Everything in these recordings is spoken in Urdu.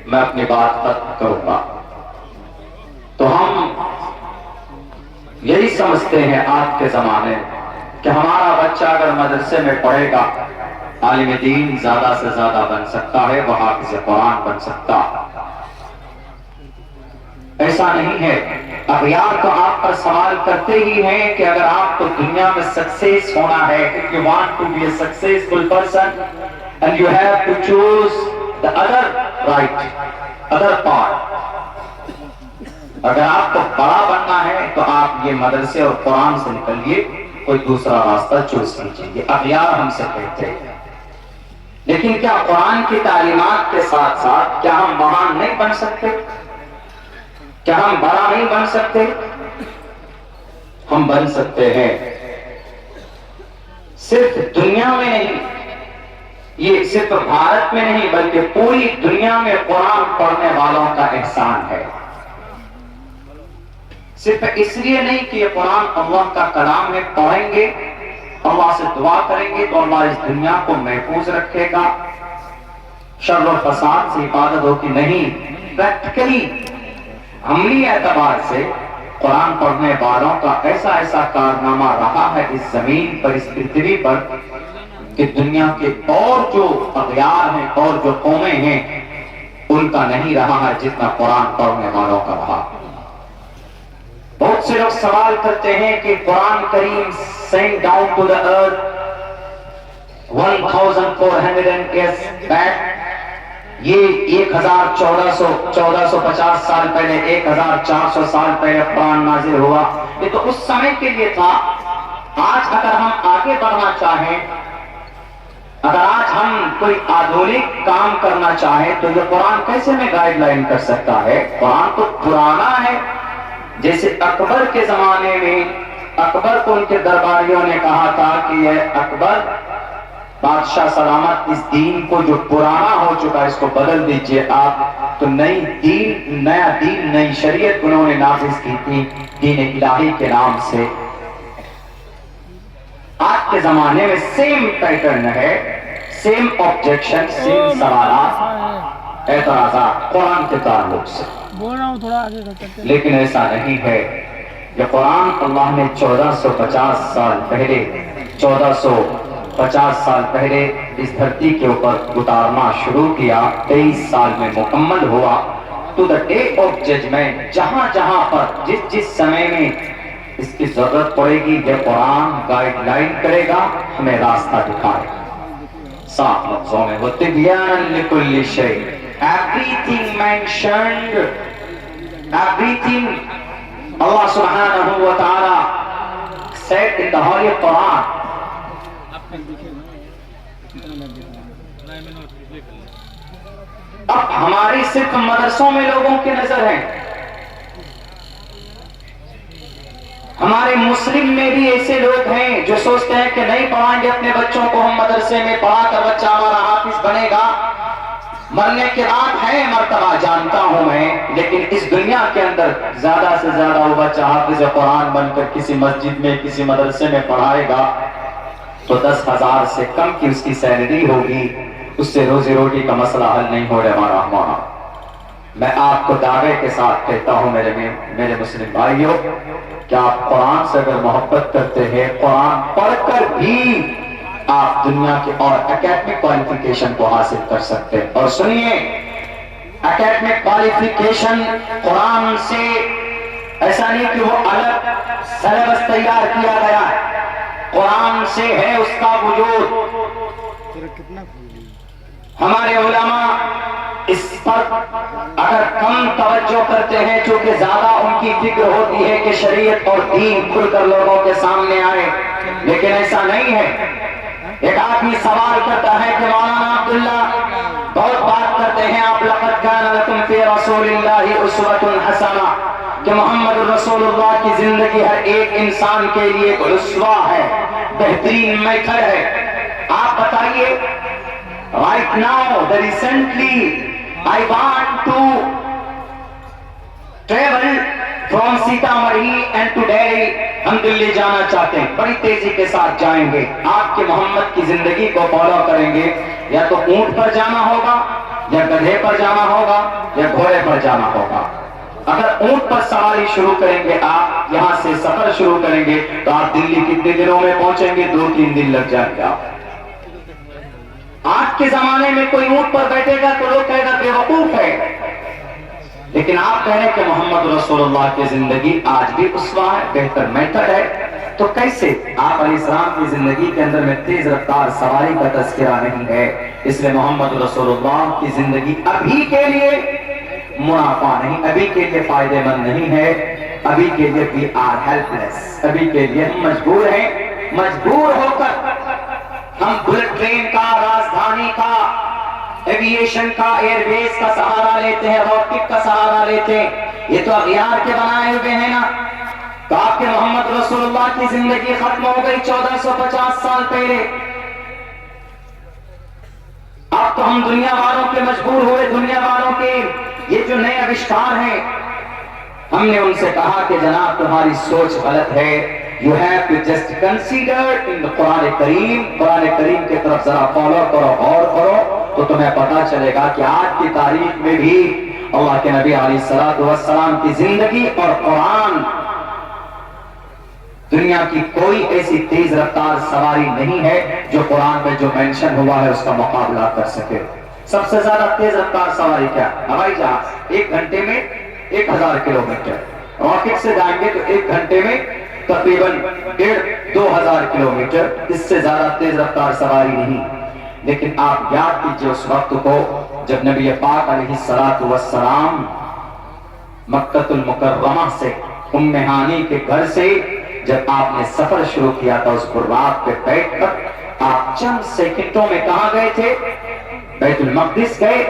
میں اپنی بات ختم کروں گا۔ تو ہم یہی سمجھتے ہیں آج کے زمانے کہ ہمارا بچہ اگر مدرسے میں پڑھے گا عالم دین زیادہ سے زیادہ بن سکتا ہے، وہ حافظ قرآن بن سکتا۔ ایسا نہیں ہے۔ اغیار تو آپ پر سوال کرتے ہی ہیں کہ اگر آپ کو دنیا میں سکسیس ہونا ہے، if you want to be a successful person and you have to choose the other part، اگر آپ کو بڑا بننا ہے تو آپ یہ مدرسے اور قرآن سے نکلیے، کوئی دوسرا راستہ چوز کیجیے۔ یہ اغیار ہم سے کہتے ہیں۔ لیکن کیا قرآن کی تعلیمات کے ساتھ ساتھ کیا ہم مہان نہیں بن سکتے؟ کیا ہم بڑا نہیں بن سکتے؟ ہم بن سکتے ہیں۔ صرف دنیا میں نہیں، یہ صرف بھارت میں نہیں بلکہ پوری دنیا میں قرآن پڑھنے والوں کا احسان ہے۔ صرف اس لیے نہیں کہ یہ قرآن اللہ کا کلام ہے، پڑھیں گے، اللہ سے دعا کریں گے تو اللہ اس دنیا کو محفوظ رکھے گا، شر و فساد سے حفاظت ہوگی، نہیں، پریکٹیکلی عملی اعتبار سے قرآن پڑھنے والوں کا ایسا کارنامہ رہا ہے اس زمین پر، اس پرتھوی پر، کہ دنیا کے اور جو اغیار ہیں اور جو قومیں ہیں ان کا نہیں رہا ہے جتنا قرآن پڑھنے والوں کا رہا۔ بہت سے لوگ سوال کرتے ہیں کہ قرآن کریم sent down to the earth 1400 years back، یہ 1450 سال پہلے، 1400 سال پہلے قرآن نازل ہوا، یہ تو اس سمے کے لیے تھا۔ آج اگر ہم آگے بڑھنا چاہیں، اگر آج ہم کوئی آدھونک کام کرنا چاہیں تو یہ قرآن کیسے میں گائیڈ لائن کر سکتا ہے؟ قرآن تو پرانا ہے۔ جیسے اکبر کے زمانے میں اکبر کو ان کے درباریوں نے کہا تھا کہ یہ اکبر بادشاہ سلامت، اس دین کو جو پرانا ہو چکا ہے اس کو بدل دیجئے آپ۔ تو نیا دین، نئی شریعت انہوں نے نافذ کی تھی دین الہی کے نام سے۔ آج کے زمانے میں سیم پیٹرن ہے، سیم آبجیکشن، سیم سوالات، اعتراضات قرآن کے تعلق سے۔ لیکن ایسا نہیں ہے۔ یہ قرآن اللہ نے 1450 سال پہلے اس دھرتی کے اوپر اتارنا شروع کیا، 23 سال میں مکمل ہوا۔ تو دا ڈے آف ججمنٹ، جہاں جہاں پر جس سمے میں اس کی ضرورت پڑے گی یہ قرآن گائیڈ لائن کرے گا، ہمیں راستہ دکھائے گا۔ صاف لفظوں میں وَتِبْيَانًا لِكُلِّ شَيْءٍ، everything mentioned، everything Allah subhanahu wa ta'ala said in the Holy Quran۔ اب ہماری صرف مدرسوں میں لوگوں کی نظر ہے، ہمارے مسلم میں بھی ایسے لوگ ہیں جو سوچتے ہیں کہ نہیں پڑھائیں گے اپنے بچوں کو ہم مدرسے میں، پڑھا کر بچہ ہمارا حافظ بنے گا، مرنے کے بعد ہے مرتبہ، جانتا ہوں میں، لیکن اس دنیا کے اندر زیادہ سے زیادہ وہ بچہ حافظ قرآن بن کر کسی مسجد میں، کسی مدرسے میں پڑھائے گا تو 10,000 سے کم کی اس کی سیلری ہوگی، اس سے روزی روٹی کا مسئلہ حل نہیں ہو رہا ہمارا۔ میں آپ کو دعوے کے ساتھ کہتا ہوں میرے مسلم بھائیوں کہ آپ قرآن سے اگر محبت کرتے ہیں، قرآن پڑھ کر بھی آپ دنیا کے اور اکیڈمک کوالیفیکیشن کو حاصل کر سکتے ہیں۔ اور سنیے، اکیڈمک کوالیفیکیشن قرآن سے ایسا نہیں کہ وہ الگ سلیبس تیار کیا گیا ہے، قرآن سے ہے اس کا وجود۔ ہمارے علماء اس پر اگر کم توجہ کرتے ہیں، چونکہ زیادہ ان کی فکر ہوتی ہے کہ شریعت اور دین کھل کر لوگوں کے سامنے آئے، لیکن ایسا نہیں ہے۔ ایک آدمی سوال کرتا ہے کہ مولانا عبداللہ بہت بات کرتے ہیں آپ، لقد کان لکم فی رسول اللہ اسوۃ حسنہ، کہ محمد رسول اللہ کی زندگی ہر ایک انسان کے لیے ایک اسوہ ہے، بہترین میتھڈ ہے۔ آپ بتائیے، right now, recently, I want to travel from Sitamarhi and to Delhi۔ ہم دلی جانا چاہتے ہیں، بڑی تیزی کے ساتھ جائیں گے، آپ کے محمد کی زندگی کو فالو کریں گے، یا تو اونٹ پر جانا ہوگا یا گدھے پر جانا ہوگا یا گھوڑے پر جانا ہوگا. اگر اونٹ پر سواری شروع کریں گے، آپ یہاں سے سفر شروع کریں گے تو آپ دلی کتنے دنوں میں پہنچیں گے؟ 2-3 دن لگ جائیں گے. آج کے زمانے میں کوئی اونٹ پر بیٹھے گا تو لوگ کہے گا بے وقوف ہے، لیکن آپ کہہ رہے ہیں کہ محمد رسول اللہ کی زندگی آج بھی اسوہ ہے، بہتر میتھڈ ہے. تو کیسے آپ علیہ السلام کی زندگی کے اندر میں تیز رفتار سواری کا تذکرہ نہیں ہے؟ اس لیے محمد رسول اللہ کی زندگی ابھی کے لیے منافع نہیں، ابھی کے لیے فائدہ مند نہیں ہے. ابھی کے لیے we are helpless، ابھی کے لیے ہم مجبور ہیں. مجبور ہو کر ہم بلٹ ٹرین کا، راجدھانی کا، ایویشن کا، ایئر بیس کا سہارا لیتے ہیں، راکٹ کا سہارا لیتے ہیں. یہ تو اغیار کے بنائے ہوئے ہیں نا. تو آپ کے محمد رسول اللہ کی زندگی ختم ہو گئی 1450 سال پہلے. اب تو ہم دنیا والوں کے مجبور ہوئے، دنیا والوں کے یہ جو نئے آوشکار ہیں. ہم نے ان سے کہا کہ جناب تمہاری سوچ غلط ہے. You have to just consider in the قرآن کریم، قرآن کریم کے طرف ذرا فالو کرو، غور کرو تو تمہیں پتا چلے گا کہ آج کی تاریخ میں بھی اللہ کے نبی علیہ السلام کی زندگی اور قرآن، دنیا کی کوئی ایسی تیز رفتار سواری نہیں ہے جو قرآن میں جو مینشن ہوا ہے اس کا مقابلہ کر سکے. سب سے زیادہ تیز رفتار سواری کیا؟ ہوائی جہاز. 1 گھنٹے میں 1000 کلومیٹر. راکٹ سے جائیں گے تو 1 گھنٹے میں تقریباً 1500-2000 کلومیٹر. اس سے زیادہ تیز رفتار سواری نہیں. لیکن آپ یاد کیجئے اس وقت کو جب نبی پاک علیہ السلام مکہ المکرمہ سے، ام ہانی کے گھر سے جب آپ نے سفر شروع کیا تھا، اس براق پہ بیٹھ کر آپ چند سیکنڈوں میں کہاں گئے تھے؟ بیت المقدس گئے.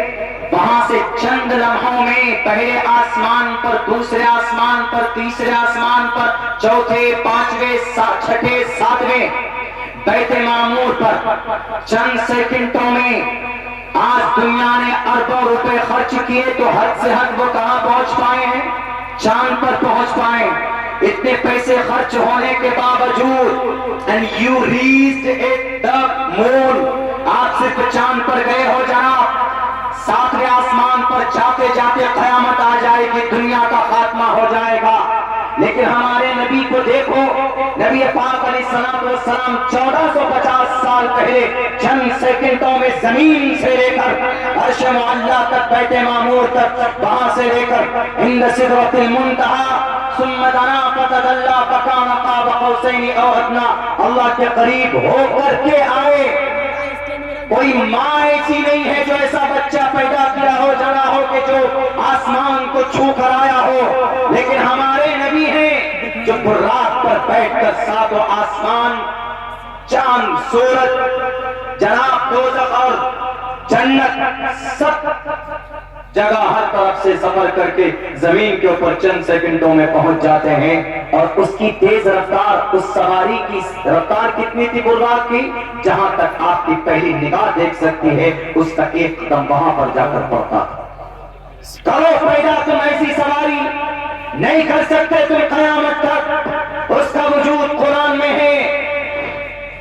وہاں سے چند لمحوں میں پہلے آسمان پر، دوسرے آسمان پر، تیسرے آسمان پر، چوتھے، پانچویں، چھٹے، ساتویں بیت معمور پر چند سیکنڈوں میں. آج دنیا نے اربوں روپے خرچ کیے تو حد سے حد وہ کہاں پہنچ پائے ہیں؟ چاند پر پہنچ پائے. اتنے پیسے خرچ ہونے کے باوجود and you reached the moon، آپ صرف چاند پر گئے ہو جناب. 7ویں آسمان پر جاتے جاتے قیامت آ جائے گی، دنیا کا خاتمہ ہو جائے گا. لیکن ہمارے نبی کو دیکھو، نبی پاک علیہ السلام 1450 سال پہلے چند سیکنڈوں میں زمین سے لے کر عرش معلیٰ تک، بیت معمور تک، وہاں سے لے کر عند سدرۃ المنتہی ثم دنا فتدلی فکان قاب قوسین او ادنی، اللہ کے قریب ہو کر کے آئے. کوئی ماں ایسی نہیں ہے جو ایسا بچہ پیدا کیا ہو، جنا ہو کہ جو آسمان کو چھو کر آیا ہو. لیکن ہمارے نبی ہیں جو براق پر بیٹھ کر 7 آسمان، چاند، سورج، جناب دوزخ اور جنت، سب جگہ ہر طرف سے سفر کر کے زمین کے اوپر چند سیکنڈوں میں پہنچ جاتے ہیں. اور اس کی تیز رفتار، اس سواری کی رفتار کتنی تھی براق کی؟ جہاں تک آپ کی پہلی نگاہ دیکھ سکتی ہے اس کا ایک قدم وہاں پر جا کر پڑتا تھا. کرو پیدا تم ایسی سواری نہیں کر سکتے تم قیامت تک. اس کا وجود قرآن میں ہے.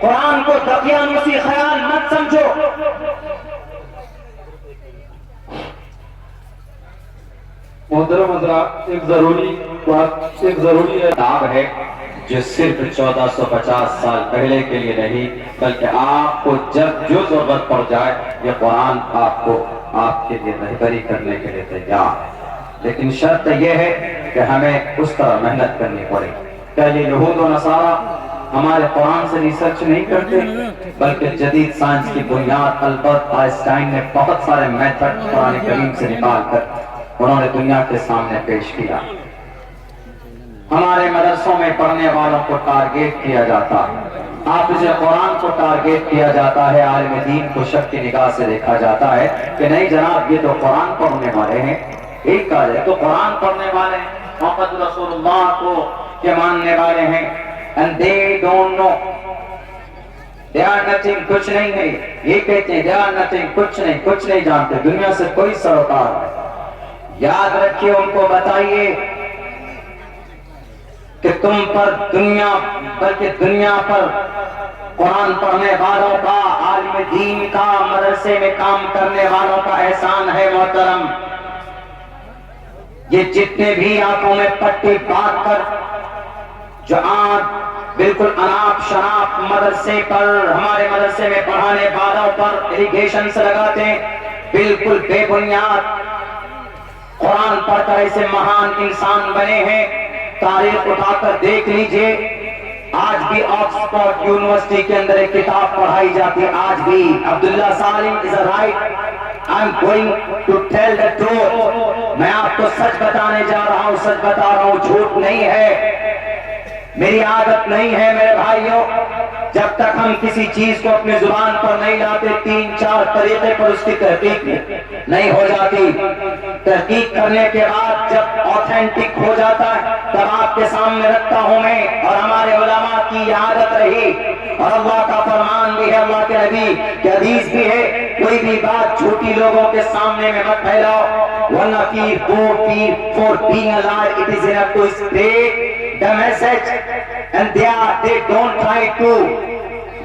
قرآن کو دقیانوسی خیال مت سمجھو. محترم حضرات، ایک ضروری کتاب ہے جو صرف 1450 سال پہلے کے لیے نہیں بلکہ آپ کو جب جو ضرورت پڑ جائے یہ قرآن آپ کو آپ کے لیے رہبری کرنے کے لیے تیار ہے. لیکن شرط یہ ہے کہ ہمیں اس طرح محنت کرنی پڑے. کیا یہ یہود و نصارہ ہمارے قرآن سے ریسرچ نہیں کرتے بلکہ جدید سائنس کی بنیاد البرٹ آئنسٹائن نے بہت سارے میتھڈ قرآن کریم سے نکال کر انہوں نے دنیا کے سامنے پیش کیا. ہمارے مدرسوں میں پڑھنے والوں کو ٹارگیٹ کیا جاتا ہے، حافظ قرآن کو ٹارگیٹ کیا جاتا ہے، عالم دین کو شک کی نگاہ سے دیکھا جاتا ہے کہ نہیں جناب یہ تو قرآن پڑھنے والے ہیں. ایک کہا جائے تو قرآن پڑھنے والے ہیں، محمد رسول اللہ کو کے ماننے والے ہیں. and they don't know، they are nothing، کچھ نہیں ہے. یہ کہتے ہیں they are nothing، کچھ نہیں جانتے، دنیا سے کوئی سروکار نہیں. یاد رکھیے، ان کو بتائیے کہ تم پر دنیا، بلکہ دنیا پر قرآن پڑھنے والوں کا، عالم دین کا، مدرسے میں کام کرنے والوں کا احسان ہے محترم۔ یہ جتنے بھی آنکھوں میں پٹی باندھ کر جو آنکھ بالکل اناپ شناپ مدرسے پر، ہمارے مدرسے میں پڑھانے والوں پر الیگیشن سے لگاتے ہیں، بالکل بے بنیاد۔ قرآن پڑھ کر ایسے مہان انسان بنے ہیں، تاریخ اٹھا کر دیکھ لیجئے، آج بھی آکسفورڈ یونیورسٹی کے اندر ایک کتاب پڑھائی جاتی ہے، آج بھی۔ عبداللہ سالم is a right. I'm going to tell the truth. میں آپ کو سچ بتانے جا رہا ہوں، سچ بتا رہا ہوں، جھوٹ نہیں ہے، میری عادت نہیں ہے میرے بھائیوں۔ جب تک ہم کسی چیز کو اپنی زبان پر نہیں لاتے، 3-4 طریقے پر اس کی تحقیق نہیں ہو جاتی۔ تحقیق کرنے کے بعد جب آتھینٹک ہو جاتا ہے تب آپ کے سامنے رکھتا ہوں میں، اور ہمارے علماء کی یہ عادت رہی، اور اللہ کا فرمان بھی ہے، اللہ کے نبی کی حدیث بھی ہے، کوئی بھی بات جھوٹی لوگوں کے سامنے میں مت پھیلاؤ، ورنہ for being alive it is enough to spread the message and they don't try to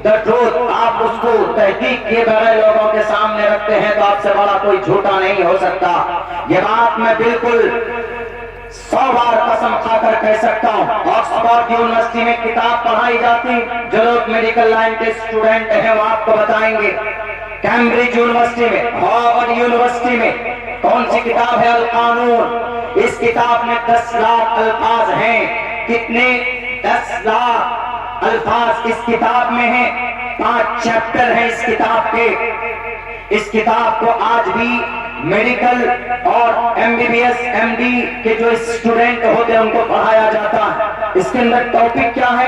the truth۔ آپ اس کو تحقیق کیے بغیر لوگوں کے سامنے رکھتے ہیں تو آپ سے بڑا کوئی جھوٹا نہیں ہو سکتا۔ یہ بات میں بالکل 100 بار قسم کھا کر کہہ سکتا ہوں۔ آکسفورڈ یونیورسٹی میں کتاب پڑھائی جاتی، جو لوگ میڈیکل لائن کے اسٹوڈنٹ ہیں وہ آپ کو بتائیں گے۔ کیمبرج یونیورسٹی میں، ہارورڈ یونیورسٹی میں کون سی کتاب ہے؟ القانون۔ اس کتاب میں 10 لاکھ الفاظ ہیں۔ کتنے؟ 10 لاکھ الفاظ اس کتاب میں ہیں، 5 چیپٹر ہیں اس کتاب کے۔ اس کتاب کو آج بھی میڈیکل اور MBBS MD کے جو اسٹوڈنٹ ہوتے ہیں ان کو پڑھایا جاتا ہے۔ اس کے اندر ٹاپک کیا ہے؟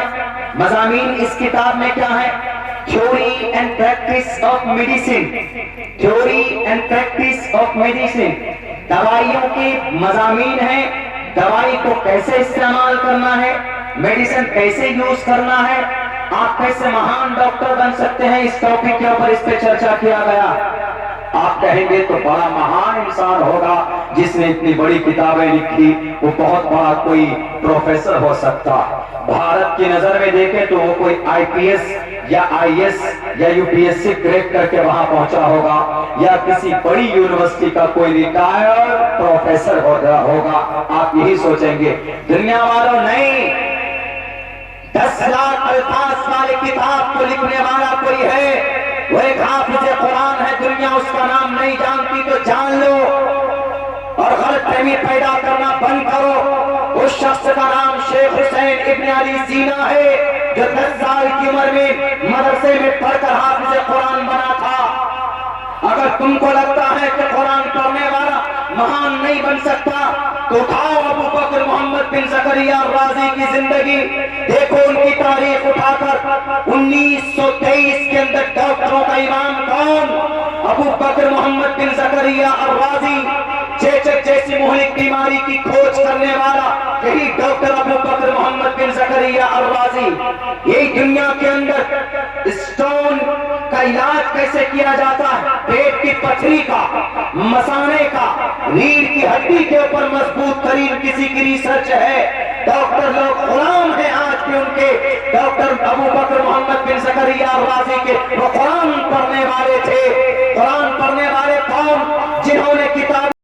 مضامین اس کتاب میں کیا ہے؟ Theory and practice of medicine. Theory and practice of medicine, دوائیوں کے مضامین ہیں، دوائی کو کیسے استعمال کرنا ہے، میڈیسن کیسے یوز کرنا ہے، آپ کیسے مہان ڈاکٹر بن سکتے ہیں، اس ٹاپک کے اوپر اس پہ چرچا کیا گیا۔ آپ کہیں گے تو بڑا مہان انسان ہوگا جس نے اتنی بڑی کتابیں لکھی، وہ بہت بڑا کوئی پروفیسر ہو سکتا۔ بھارت کی نظر میں دیکھیں تو وہ کوئی IPS یا IS یا UPSC کریک کر کے وہاں پہنچا ہوگا، یا کسی بڑی یونیورسٹی کا کوئی ریٹائر پروفیسر ہوگا، آپ یہی سوچیں گے۔ دنیا والوں نہیں، 10 لاکھ الفاظ والی کتاب کو لکھنے والا کوئی ہے، وہ ایک حافظ قرآن ہے، دنیا اس کا نام نہیں جانتی تو جان لو، اور غلط فہمی پیدا کرنا بند کرو۔ اس شخص کا نام شیخ حسین ابن علی زینہ ہے، جو 10 سال کی عمر میں مدرسے میں پڑھ کر حافظ قرآن بنا تھا۔ اگر تم کو لگتا ہے کہ قرآن پڑھنے والا مہان نہیں بن سکتا تو اٹھاؤ ابو بکر محمد بن زکریا الرازی کی زندگی، دیکھو ان کی تاریخ اٹھا کر۔ 1923 کے اندر ڈاکٹروں کا امام کون؟ ابو بکر محمد بن زکریا الرازی۔ چیچک جیسی مہلک بیماری کی کھوج کرنے والا یہی ڈاکٹر ابو بکر محمد بن زکریا الرازی۔ یہی دنیا کے اندر اسٹون کا علاج کیسے کیا جاتا ہے، پیٹ کی پتھری کا، مثانے کا، ریڑھ کی ہڈی کے اوپر مضبوط ترین کسی کی ریسرچ ہے۔ ڈاکٹر لوگ غلام ہیں آج بھی ان کے، ڈاکٹر ابو بکر محمد بن زکریا الرازی کے، وہ قرآن پڑھنے والے تھے۔ قرآن پڑھنے والے کون؟ جنہوں نے کتاب